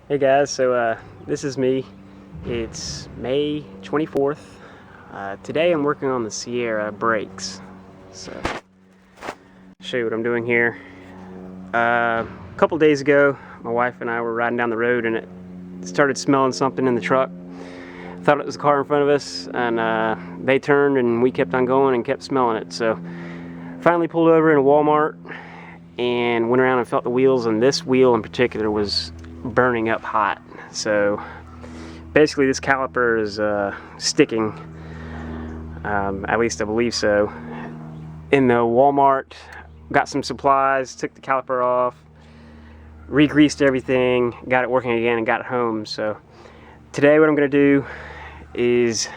Hey guys, so this is me. It's May 24th. Today I'm working on the Sierra brakes. So, I'll show you what I'm doing here. A couple days ago, my wife and I were riding down the road and it started smelling something in the truck. Thought it was a car in front of us, and they turned and we kept on going and kept smelling it. So, finally pulled over in a Walmart and went around and felt the wheels, and this wheel in particular was burning up hot. So basically this caliper is sticking, at least I believe so. In the Walmart, got some supplies, took the caliper off, re-greased everything, got it working again, and got it home. So today what I'm going to do is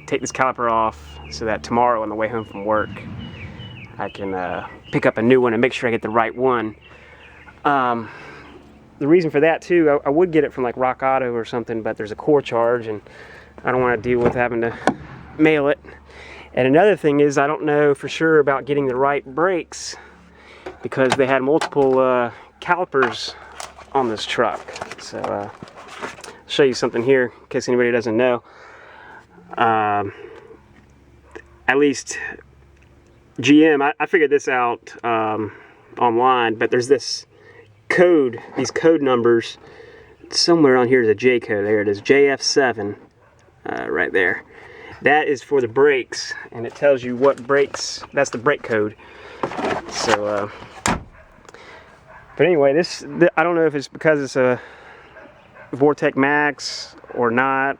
take this caliper off so that tomorrow on the way home from work I can pick up a new one and make sure I get the right one. The reason for that too, I would get it from like Rock Auto or something, but there's a core charge and I don't want to deal with having to mail it. And another thing is, I don't know for sure about getting the right brakes because they had multiple calipers on this truck. So I'll show you something here in case anybody doesn't know. At least GM, I figured this out online, but there's this code, these code numbers. Somewhere on here is a J code. There it is, JF7, right there. That is for the brakes, and it tells you what brakes. That's the brake code. So, but anyway, I don't know if it's because it's a Vortec Max or not,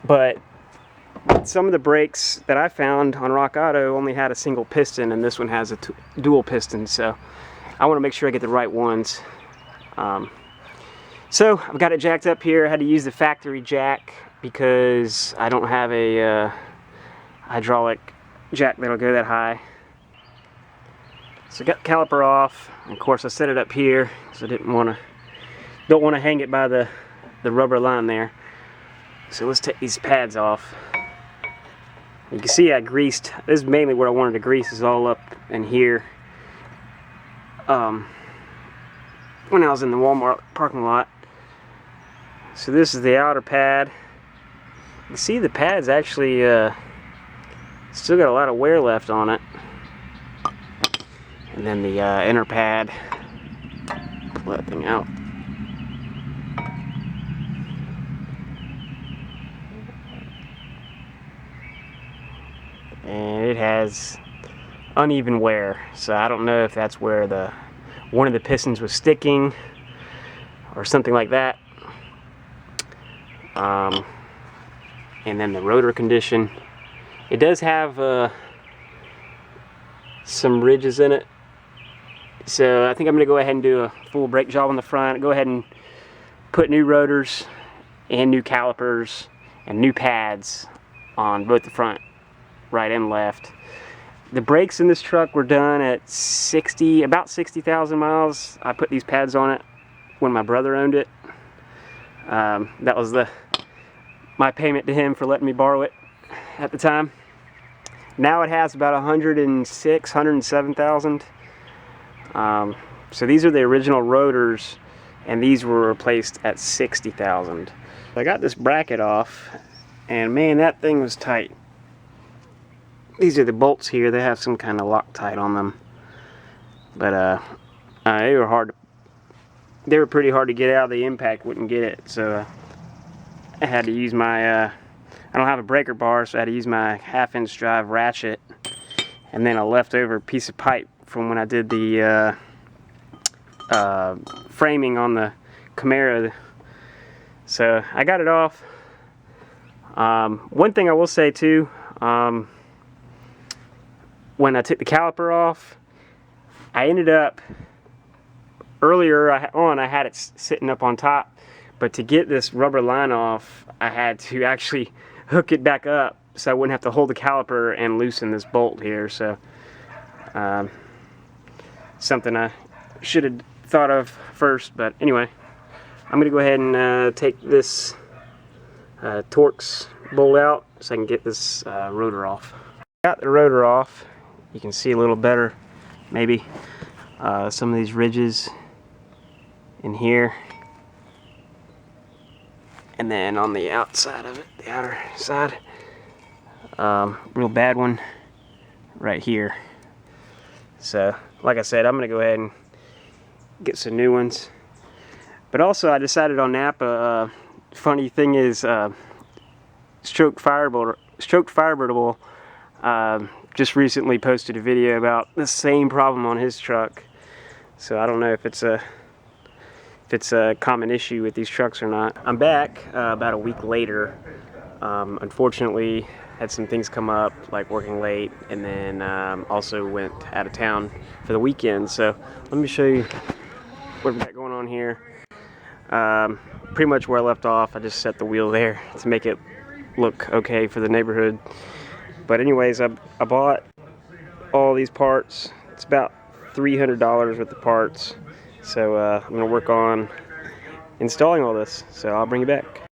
but some of the brakes that I found on Rock Auto only had a single piston, and this one has a dual piston. So I want to make sure I get the right ones. So I've got it jacked up here. I had to use the factory jack because I don't have a hydraulic jack that'll go that high. So I got the caliper off, and of course I set it up here because I don't want to hang it by the rubber line there. So let's take these pads off. You can see I greased. This is mainly where I wanted to grease, is all up in here. When I was in the Walmart parking lot. So this is the outer pad. You can see the pad's actually still got a lot of wear left on it. And then the inner pad. Pull that thing out. And it has uneven wear, so I don't know if that's where one of the pistons was sticking or something like that. And then the rotor condition, it does have some ridges in it, so I think I'm going to go ahead and do a full brake job on the front, go ahead and put new rotors and new calipers and new pads on both the front, right and left. The brakes in this truck were done at about 60,000 miles. I put these pads on it when my brother owned it. That was my payment to him for letting me borrow it at the time. Now it has about 106, 107,000. So these are the original rotors, and these were replaced at 60,000. I got this bracket off, and man, that thing was tight. These are the bolts here. They have some kind of Loctite on them, but they were pretty hard to get out. The impact wouldn't get it, so I had to use my I don't have a breaker bar, so I had to use my 1/2-inch drive ratchet, and then a leftover piece of pipe from when I did the framing on the Camaro. So I got it off. One thing I will say too, when I took the caliper off, I ended up, earlier I had it sitting up on top, but to get this rubber line off, I had to actually hook it back up so I wouldn't have to hold the caliper and loosen this bolt here. So something I should have thought of first, but anyway, I'm going to go ahead and take this Torx bolt out so I can get this rotor off. Got the rotor off. You can see a little better maybe some of these ridges in here. And then on the outside of it, the outer side, real bad one right here. So, like I said, I'm gonna go ahead and get some new ones. But also, I decided on Napa. Funny thing is, Stroked Firebird just recently posted a video about the same problem on his truck. So I don't know if it's a common issue with these trucks or not. I'm back about a week later. Unfortunately, had some things come up, like working late, and then also went out of town for the weekend. So let me show you what we've got going on here. Pretty much where I left off. I just set the wheel there to make it look okay for the neighborhood. But anyways, I bought all these parts. It's about $300 worth of parts. So I'm gonna work on installing all this. So I'll bring you back.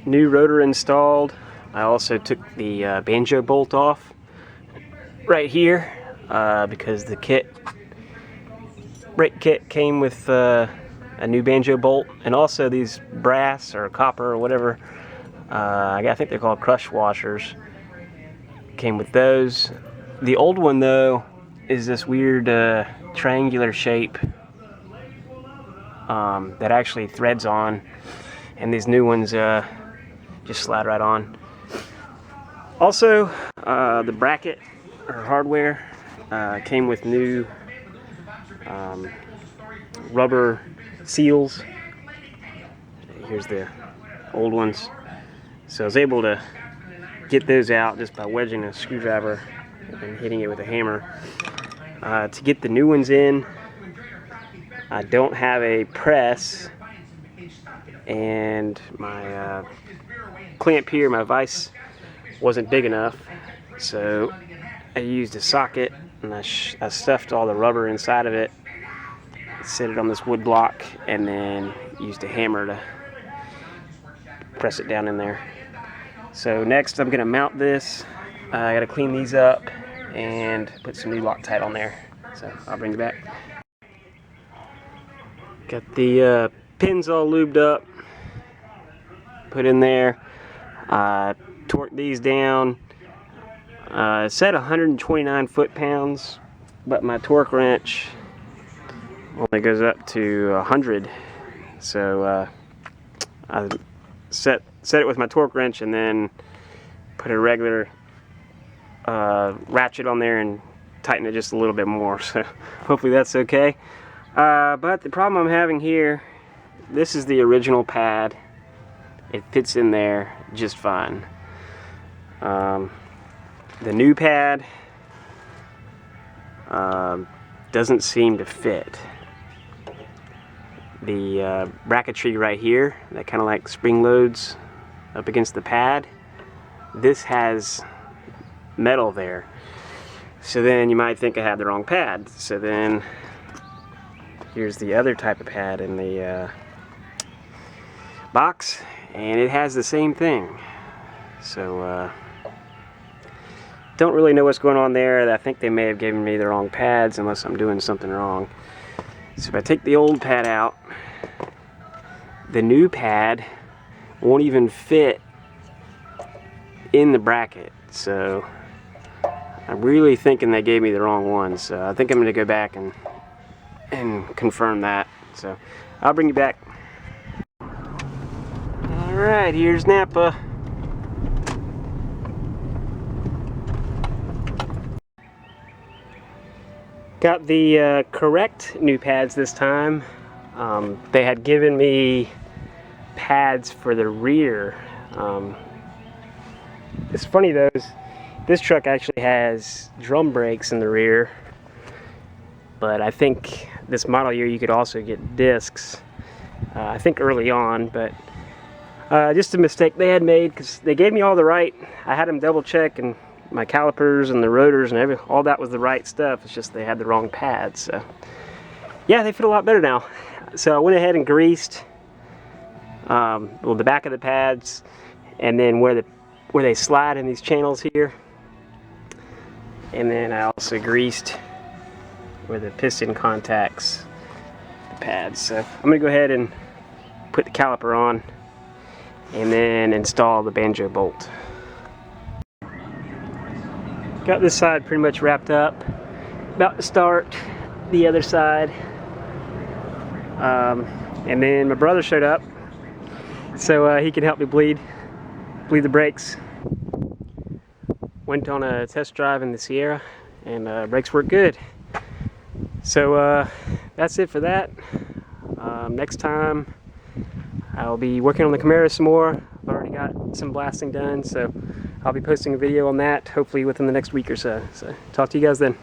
New rotor installed. I also took the banjo bolt off right here because the brake kit came with a new banjo bolt, and also these brass or copper or whatever, I think they're called crush washers, came with those. The old one though is this weird triangular shape that actually threads on, and these new ones just slide right on. Also, the bracket or hardware came with new rubber seals. Here's the old ones. So I was able to get those out just by wedging a screwdriver and hitting it with a hammer. To get the new ones in, I don't have a press, and my clamp here, my vise, wasn't big enough, so I used a socket and I stuffed all the rubber inside of it, set it on this wood block, and then used a hammer to press it down in there. So next I'm going to mount this. I got to clean these up and put some new Loctite on there. So I'll bring you back. Got the pins all lubed up, put in there. Torque these down. It said 129 foot-pounds, but my torque wrench only goes up to 100. So I set it with my torque wrench and then put a regular ratchet on there and tighten it just a little bit more. So hopefully that's okay. But the problem I'm having here, this is the original pad. It fits in there just fine. The new pad doesn't seem to fit. The bracketry right here, that kind of like spring loads up against the pad, this has metal there. So then you might think I had the wrong pad. So then here's the other type of pad in the box, and it has the same thing. So don't really know what's going on there. I think they may have given me the wrong pads unless I'm doing something wrong. So if I take the old pad out, the new pad won't even fit in the bracket. So I'm really thinking they gave me the wrong one. So I think I'm going to go back and confirm that. So I'll bring you back. Alright, here's Napa. Got the correct new pads this time. They had given me pads for the rear. It's funny though, this truck actually has drum brakes in the rear, but I think this model year you could also get discs. I think early on, but just a mistake they had made, because they gave me all the right. I had them double check, and my calipers and the rotors and all that was the right stuff. It's just they had the wrong pads. So yeah, they fit a lot better now. So I went ahead and greased the back of the pads, and then where they slide in these channels here. And then I also greased where the piston contacts brake pads. So I'm gonna go ahead and put the caliper on and then install the banjo bolt. Got this side pretty much wrapped up. About to start the other side. And then my brother showed up, so he can help me bleed the brakes. Went on a test drive in the Sierra, and brakes work good. So that's it for that. Next time I'll be working on the Camaro some more. I've already got some blasting done, so I'll be posting a video on that hopefully within the next week or so. So talk to you guys then.